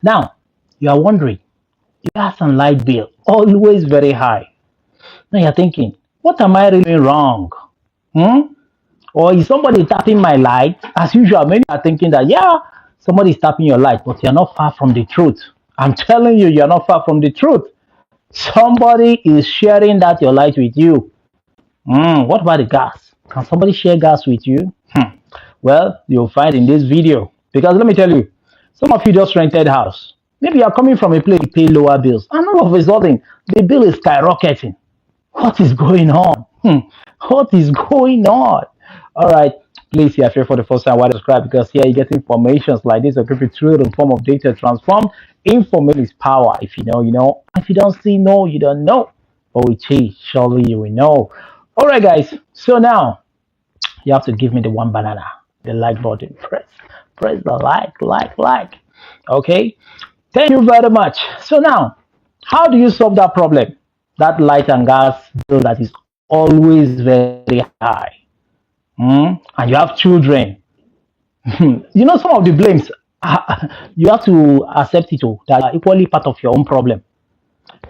Now, you are wondering, gas and light bill, always very high. Now you're thinking, what am I really doing wrong? Hmm? Or is somebody tapping my light? As usual, many are thinking that, yeah, somebody is tapping your light, but you're not far from the truth. I'm telling you, you're not far from the truth. Somebody is sharing that your light with you. What about the gas? Can somebody share gas with you? Well, you'll find in this video. Because let me tell you, some of you just rented house. Maybe you're coming from a place you pay lower bills, and all of a sudden, the bill is skyrocketing. What is going on? What is going on? All right, please, if you're here for the first time, why subscribe? Because here you get informations like this, a creepy true in form of data transformed. Information is power. If you know, you know. If you don't see, no, you don't know. But with change, surely you will know. All right, guys. So now you have to give me the one banana, the like button. Press the like. Okay. Thank you very much. So now, how do you solve that problem? That light and gas bill that is always very high. And you have children. You know, some of the blames, you have to accept it all, that are equally part of your own problem.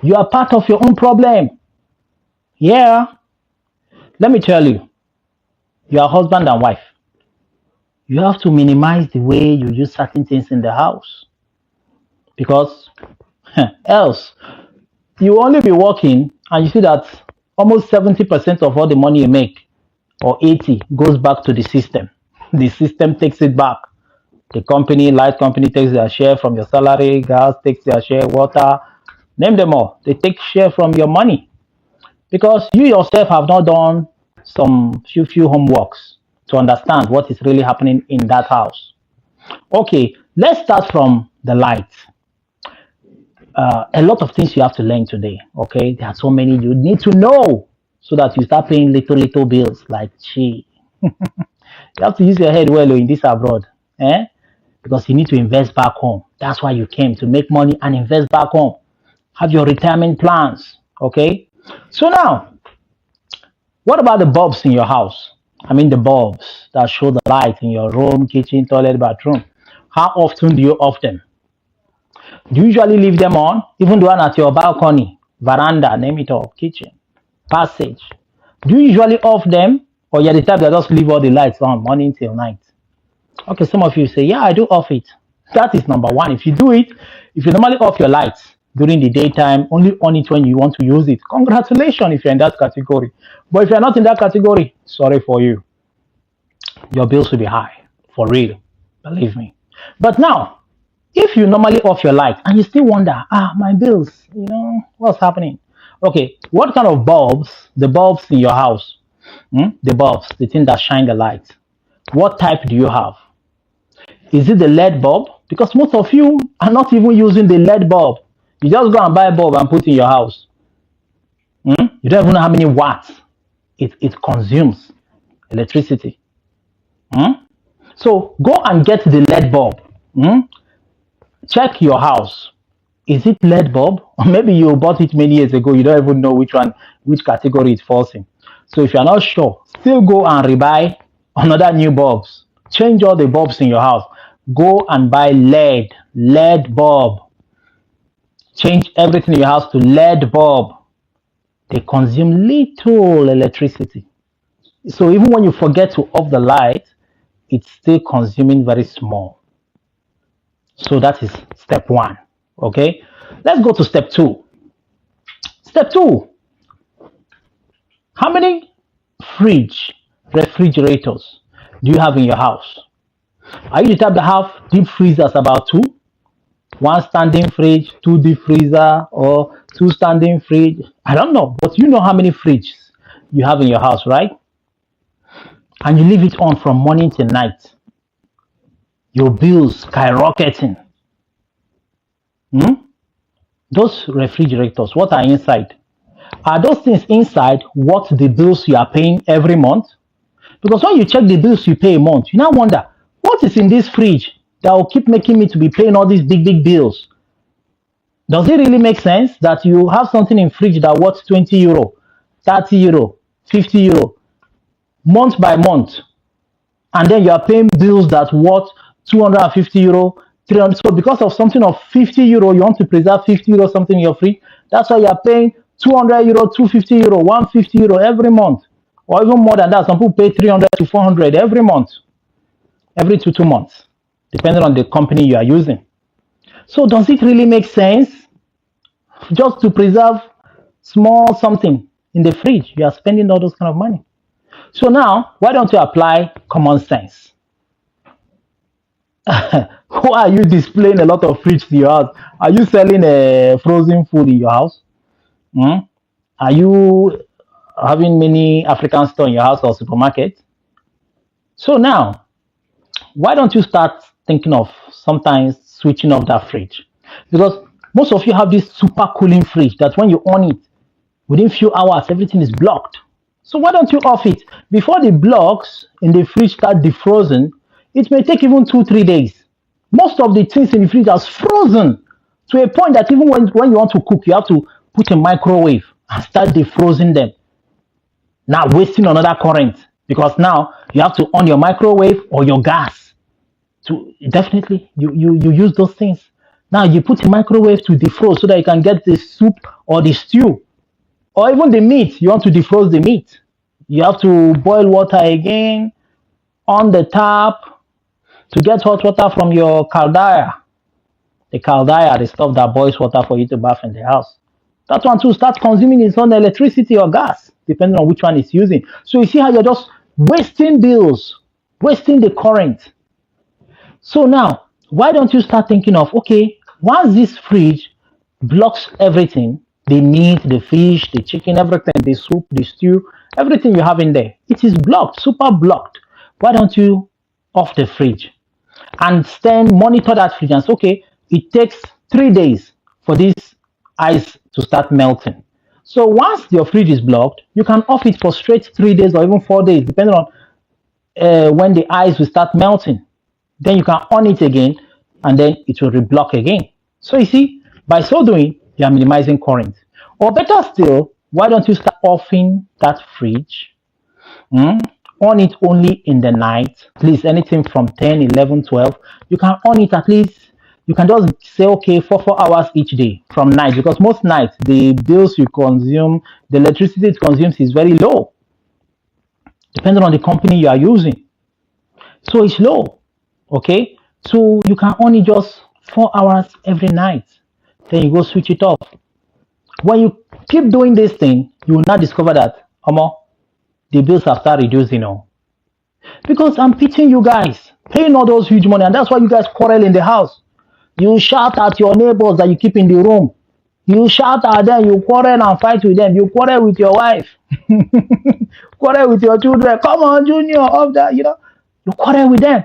You are part of your own problem. Yeah. Let me tell you, you are husband and wife. You have to minimize the way you use certain things in the house. Because else, you will only be working and you see that almost 70% of all the money you make, or 80, goes back to the system. The system takes it back. The company, light company, takes their share from your salary, gas takes their share, water, name them all. They take share from your money because you yourself have not done some few homeworks to understand what is really happening in that house. Okay, let's start from the light. A lot of things you have to learn today. Okay, there are so many you need to know so that you start paying little bills like gee. You have to use your head well in this abroad, because you need to invest back home. That's why you came, to make money and invest back home. Have your retirement plans. Okay. So now, what about the bulbs in your house? I mean, the bulbs that show the light in your room, kitchen, toilet, bathroom. How often do you off them? Do you usually leave them on, even the one at your balcony, veranda, name it all, kitchen, passage? Do you usually off them, or you're the type that just leave all the lights on morning till night? Okay, some of you say, yeah, I do off it. That is number one. If you do it, if you normally off your lights during the daytime, only on it when you want to use it, congratulations if you're in that category. But if you're not in that category, sorry for you. Your bills will be high, for real, believe me. But now, if you normally off your light and you still wonder, my bills, what's happening? Okay, what kind of bulbs, the bulbs in your house, the bulbs, the thing that shine the light, what type do you have? Is it the LED bulb? Because most of you are not even using the LED bulb. You just go and buy a bulb and put in your house. You don't even know how many watts it consumes electricity. So go and get the LED bulb. Check your house. Is it LED bulb? Or maybe you bought it many years ago. You don't even know which category it falls in. So if you're not sure, still go and rebuy another new bulbs. Change all the bulbs in your house. Go and buy LED bulb. Change everything in your house to LED bulb. They consume little electricity. So even when you forget to off the light, it's still consuming very small. So that is step one. Okay, let's go to step two. Step two. How many refrigerators do you have in your house? Are you the type that have deep freezers about two? One standing fridge, two deep freezer, or two standing fridge? I don't know, but you know how many fridges you have in your house, right? And you leave it on from morning till night. Your bills skyrocketing. Those refrigerators, what are inside? Are those things inside what the bills you are paying every month? Because when you check the bills you pay a month, you now wonder, what is in this fridge that will keep making me to be paying all these big bills? Does it really make sense that you have something in fridge that worth 20 euro, 30 euro, 50 euro, month by month, and then you are paying bills that worth 250 euro, 300. So because of something of 50 euro, you want to preserve 50 euro something in your fridge. That's why you're paying 200 euro, 250 euro, 150 euro every month, or even more than that. Some people pay 300 to 400 every month, every 2 months, depending on the company you are using. So does it really make sense just to preserve small something in the fridge? You are spending all those kind of money. So now, why don't you apply common sense? Why are you displaying a lot of fridge to your house? Are you selling frozen food in your house? Hmm? Are you having many African store in your house or supermarket? So now, why don't you start thinking of sometimes switching off that fridge? Because most of you have this super cooling fridge that when you on it, within few hours, everything is blocked. So why don't you off it? Before the blocks in the fridge start defrosing, it may take even 2, 3 days. Most of the things in the fridge are frozen to a point that even when you want to cook, you have to put a microwave and start defrosing them. Now wasting another current because now you have to on your microwave or your gas to definitely you use those things. Now you put a microwave to defrost so that you can get the soup or the stew or even the meat. You want to defrost the meat. You have to boil water again on the tap to get hot water from your caldera. The caldera, the stuff that boils water for you to bath in the house. That one too starts consuming its own electricity or gas, depending on which one it's using. So you see how you're just wasting bills, wasting the current. So now, why don't you start thinking of, okay, once this fridge blocks everything, the meat, the fish, the chicken, everything, the soup, the stew, everything you have in there, it is blocked, super blocked. Why don't you off the fridge and then monitor that fridge and say, okay, it takes 3 days for this ice to start melting. So once your fridge is blocked, you can off it for straight 3 days or even 4 days, depending on when the ice will start melting. Then you can on it again and then it will reblock again. So you see, by so doing, you are minimizing current. Or better still, why don't you start offing that fridge? On it only in the night, at least anything from 10, 11, 12. You can on it at least, you can just say, okay, for 4 hours each day from night, because most nights, the bills you consume, the electricity it consumes is very low, depending on the company you are using. So it's low. Okay, so you can only just 4 hours every night, then you go switch it off. When you keep doing this thing, you will not discover that the bills have started reducing now. Because I'm pitying you guys paying all those huge money, and that's why you guys quarrel in the house. You shout at your neighbors that you keep in the room. You shout at them, you quarrel and fight with them. You quarrel with your wife, quarrel with your children. Come on, Junior, off that, you quarrel with them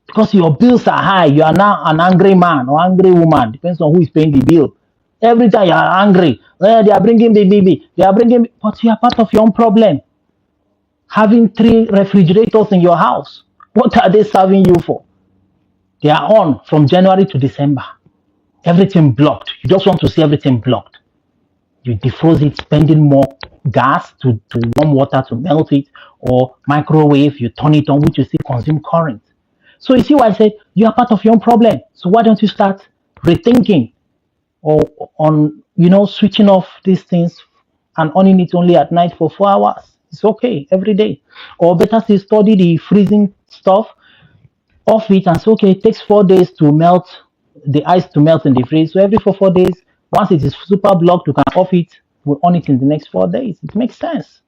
because your bills are high. You are now an angry man or angry woman, depends on who is paying the bill. Every time you are angry, they are bringing the baby, they are bringing, but you are part of your own problem. Having 3 refrigerators in your house, what are they serving you for? They are on from January to December. Everything blocked. You just want to see everything blocked. You defrost it, spending more gas to warm water to melt it, or microwave, you turn it on, which you see consume current. So you see why I said you are part of your own problem. So why don't you start rethinking or on switching off these things and owning it only at night for 4 hours? It's okay every day. Or better still, study the freezing stuff off it and say, okay, it takes 4 days to melt the ice to melt in the fridge. So every 4 days, once it is super blocked, you can off it, we'll on it in the next 4 days. It makes sense.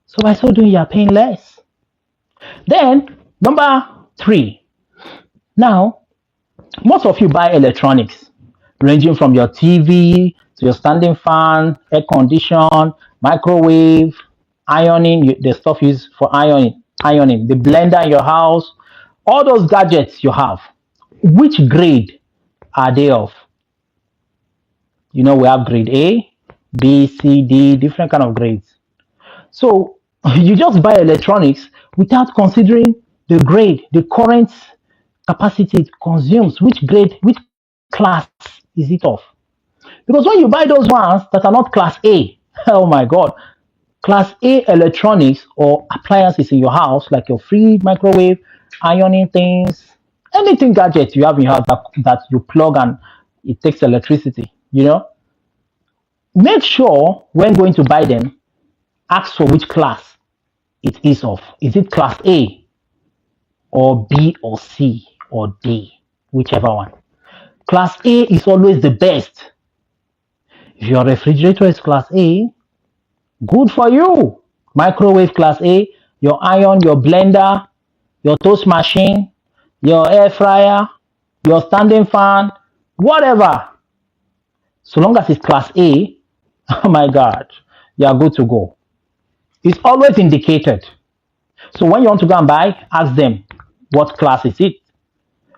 So by so doing, you're paying less. Then number 3. Now, most of you buy electronics, ranging from your TV to your standing fan, air condition, microwave, ironing, the stuff used for ironing, the blender in your house, all those gadgets you have. Which grade are they of? We have grade A, B, C, D, different kind of grades. So you just buy electronics without considering the grade, the current capacity it consumes. Which grade, which class is it of? Because when you buy those ones that are not class A, oh my God, class A electronics or appliances in your house, like your fridge, microwave, ironing things, anything gadget you have in your house that you plug and it takes electricity, make sure when going to buy them, ask for which class it is of. Is it class A or B or C or D, whichever one? Class A is always the best. If your refrigerator is class A, good for you. Microwave class A, your iron, your blender, your toast machine, your air fryer, your standing fan, whatever. So long as it's class A, oh my God, you are good to go. It's always indicated. So when you want to go and buy, ask them what class is it.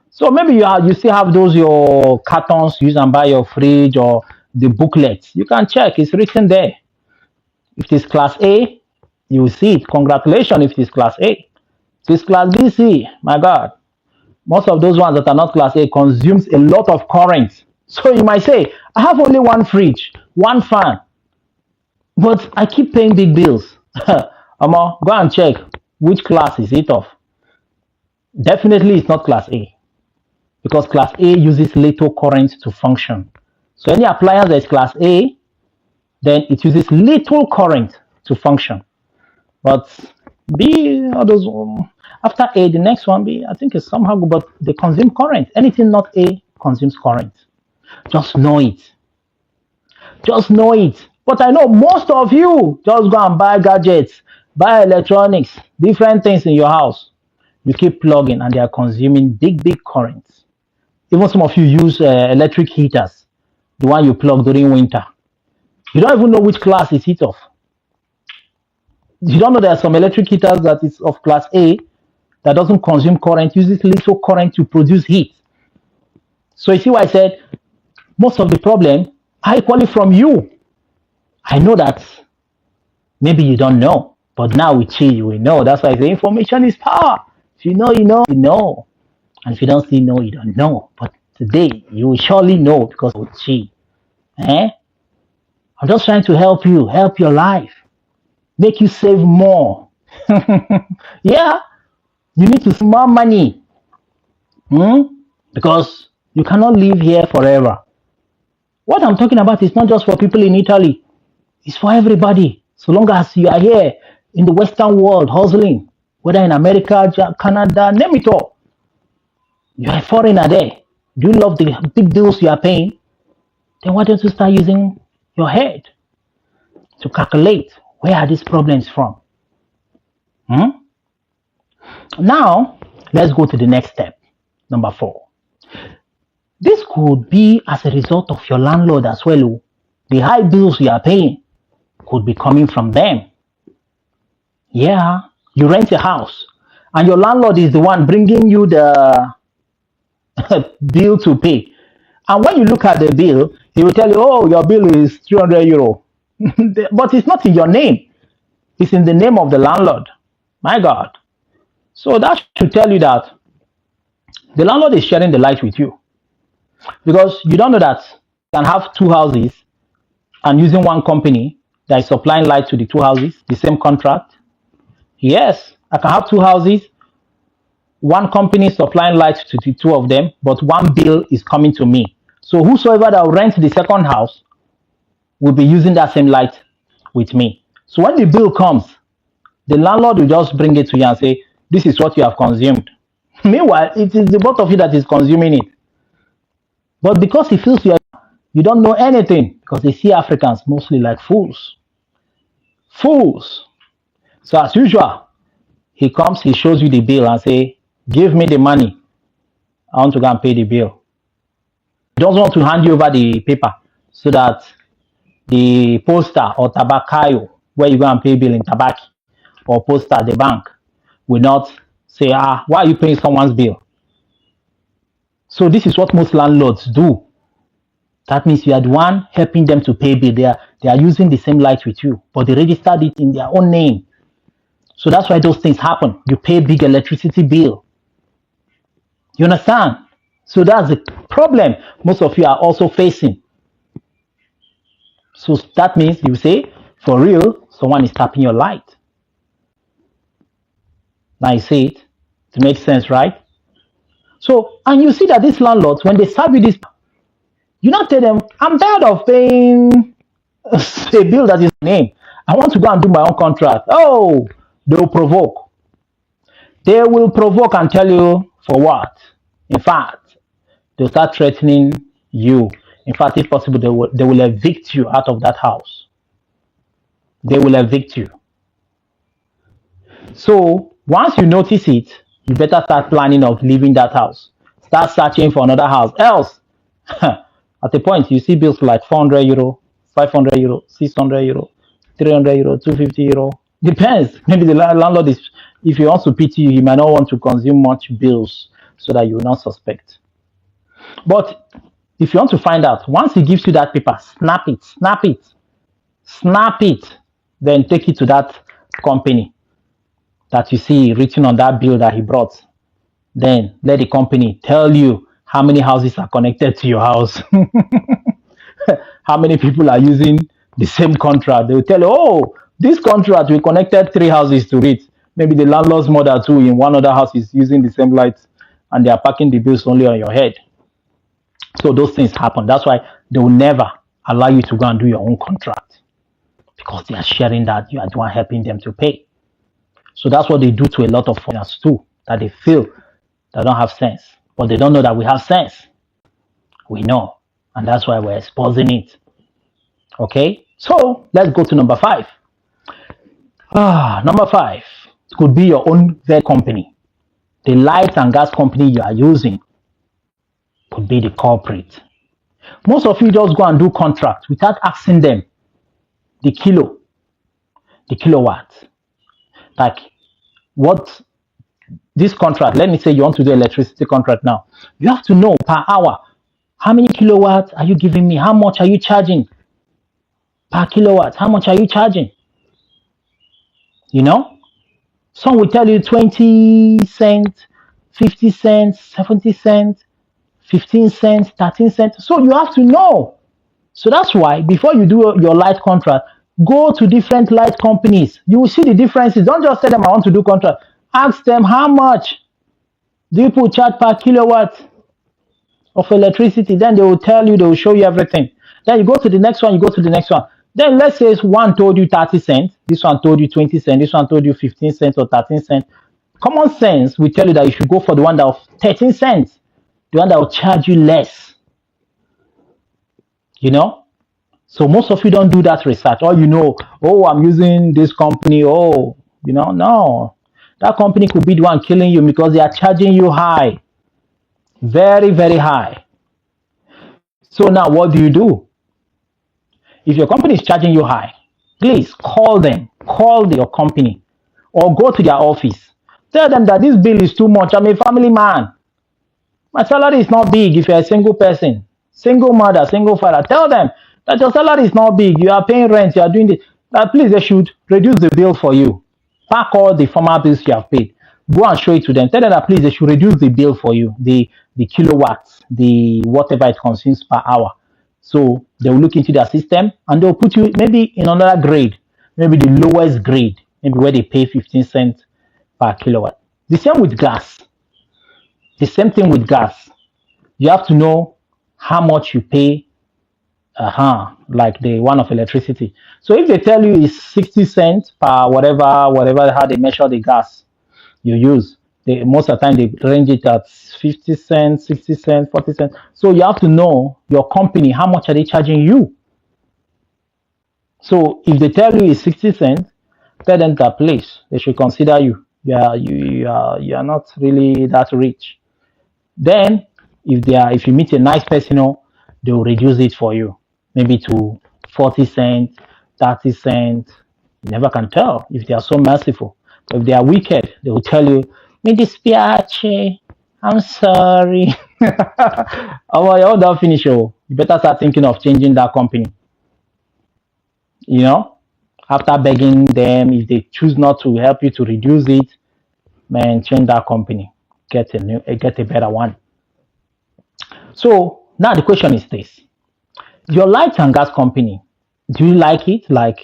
So maybe you still have those your cartons use and buy your fridge or the booklets. You can check, it's written there. If it is class A, you will see it. Congratulations if it is class A. If it is class B, C, my God. Most of those ones that are not class A consumes a lot of current. So you might say, I have only one fridge, one fan, but I keep paying big bills. Go and check which class is it of. Definitely it's not class A because class A uses little current to function. So any appliance that is class A, then it uses little current to function. But B, all those after A, the next one B, I think is somehow good, but they consume current. Anything not A consumes current. Just know it. Just know it. But I know most of you just go and buy gadgets, buy electronics, different things in your house. You keep plugging and they are consuming big, big currents. Even some of you use electric heaters, the one you plug during winter. You don't even know which class it's heat of. You don't know there are some electric heaters that is of class A that doesn't consume current, uses little current to produce heat. So you see why I said most of the problem are equally from you. I know that maybe you don't know, but now with Chi, you will know. That's why I say information is power. If you know, you know, you know. And if you don't see know, you don't know. But today, you will surely know because of Chi. I'm just trying to help you, help your life, make you save more. Yeah, you need to save more money because you cannot live here forever. What I'm talking about is not just for people in Italy, it's for everybody. So long as you are here in the Western world hustling, whether in America, Canada, name it all, you're a foreigner there. Do you love the big bills you are paying? Then why don't you start using your head to calculate where are these problems from? Now, let's go to the next step, number 4. This could be as a result of your landlord as well. The high bills you are paying could be coming from them. Yeah, you rent a house and your landlord is the one bringing you the bill to pay. And when you look at the bill, he will tell you, oh, your bill is 300 euro. But it's not in your name. It's in the name of the landlord. My God. So that should tell you that the landlord is sharing the light with you. Because you don't know that you can have 2 houses and using one company that is supplying light to the 2 houses, the same contract. Yes, I can have 2 houses, one company supplying light to the 2 of them, but one bill is coming to me. So whosoever that will rent the second house will be using that same light with me. So when the bill comes, the landlord will just bring it to you and say, this is what you have consumed. Meanwhile, it is the both of you that is consuming it. But because he feels you don't know anything, because they see Africans mostly like fools. Fools. So as usual, he comes, he shows you the bill and say, give me the money. I want to go and pay the bill. He doesn't want to hand you over the paper so that the poster or tabakayo, where you go and pay bill in tabaki, or poster at the bank, will not say, why are you paying someone's bill? So this is what most landlords do. That means you are the one helping them to pay bill. They are using the same light with you, but they registered it in their own name. So that's why those things happen. You pay big electricity bill. You understand? So that's the problem most of you are also facing. So that means you say, for real, someone is tapping your light. Now you see it. It makes sense, right? So, and you see that these landlords, when they serve you this, you not tell them, I'm tired of paying a bill that is name. I want to go and do my own contract. Oh, they'll provoke. They will provoke and tell you for what. In fact, they'll start threatening you. In fact, if possible, they will evict you out of that house. They will evict you. So once you notice it, you better start planning of leaving that house. Start searching for another house. Else, at a point, you see bills like 400 euro, 500 euro, 600 euro, 300 euro, 250 euro. Depends. Maybe the landlord is, if he wants to pity you, he might not want to consume much bills so that you will not suspect. But if you want to find out, once he gives you that paper, snap it, snap it, snap it, then take it to that company that you see written on that bill that he brought. Then let the company tell you how many houses are connected to your house, how many people are using the same contract. They will tell you, oh, this contract, we connected 3 houses to it. Maybe the landlord's mother too in one other house is using the same lights and they are packing the bills only on your head. So those things happen. That's why they will never allow you to go and do your own contract because they are sharing that you are the one helping them to pay. So that's what they do to a lot of foreigners too, that they feel they don't have sense. But they don't know that we have sense. We know. And that's why we're exposing it. Okay? So let's go to number 5. Number 5 could be your own vet company. The light and gas company you are using could be the culprit. Most of you just go and do contracts without asking them the kilowatt. Like what this contract, let me say you want to do electricity contract now. You have to know per hour, how many kilowatts are you giving me? How much are you charging per kilowatt? How much are you charging? You know, some will tell you 20 cents, 50 cents, 70 cents, 15 cents, 13 cents. So you have to know. So that's why before you do your light contract, go to different light companies. You will see the differences. Don't just tell them I want to do contract. Ask them how much do you put charge per kilowatt of electricity. Then they will tell you, they will show you everything. Then you go to the next one, you go to the next one. Then let's say one told you 30 cents, this one told you 20 cents, this one told you 15 cents or 13 cents. Common sense will tell you that you should go for the one that of 13 cents, the one that will charge you less. You know? So most of you don't do that research. Or you know, oh, I'm using this company. Oh, you know, no. That company could be the one killing you because they are charging you high. Very, very high. So now what do? If your company is charging you high, please call them, call your company, or go to their office. Tell them that this bill is too much. I'm a family man. My salary is not big if you're a single person, single mother, single father. Tell them that your salary is not big. You are paying rent, you are doing this. That please, they should reduce the bill for you. Pack all the former bills you have paid. Go and show it to them. Tell them that please, they should reduce the bill for you, the kilowatts, the whatever it consumes per hour. So they will look into their system and they'll put you maybe in another grade, maybe the lowest grade, maybe where they pay 15 cents per kilowatt. The same with gas. The same thing with gas. You have to know how much you pay, like the one of electricity. So if they tell you it's 60 cents per whatever how they measure the gas you use, most of the time they range it at 50 cents, 60 cents, 40 cents. So you have to know your company, how much are they charging you? So if they tell you it's 60 cents, tell them that place, they should consider you. You are not really that rich. Then if you meet a nice person, they will reduce it for you, maybe to 40 cents, 30 cents. You never can tell if they are so merciful. But if they are wicked, they will tell you, mi dispiace, I'm sorry. Oh, you're done finish. You better start thinking of changing that company. You know, after begging them, if they choose not to help you to reduce it, man, change that company. Get a better one. So now the question is this: your light and gas company, do you like it? Like,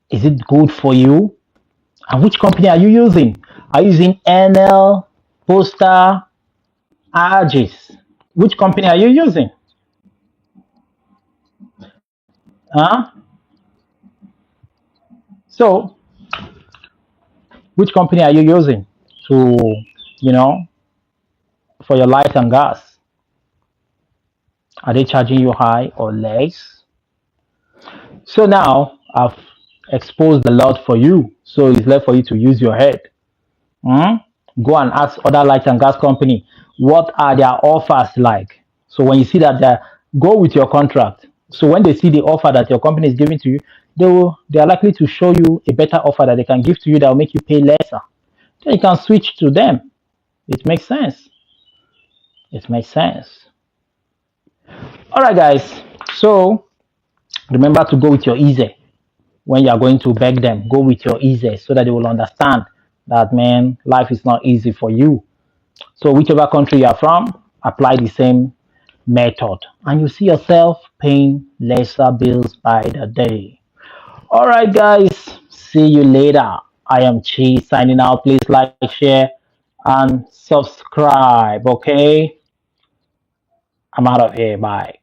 is it good for you? And which company are you using? Are you using NL, Posta, Argis. Which company are you using? Huh? So, which company are you using to, you know, for your light and gas? Are they charging you high or less? So now I've exposed a lot for you. So it's left for you to use your head. Hmm? Go and ask other light and gas company what are their offers like. So when you see that, go with your contract. So when they see the offer that your company is giving to you, they are likely to show you a better offer that they can give to you that will make you pay lesser. Then you can switch to them. It makes sense. It makes sense. All right, guys. So remember to go with your easy when you are going to beg them. Go with your easy so that they will understand that, man, life is not easy for you. So whichever country you are from, apply the same method, and you see yourself paying lesser bills by the day. All right, guys. See you later. I am Chi signing out. Please like, share, and subscribe. Okay. I'm out of here. Bye.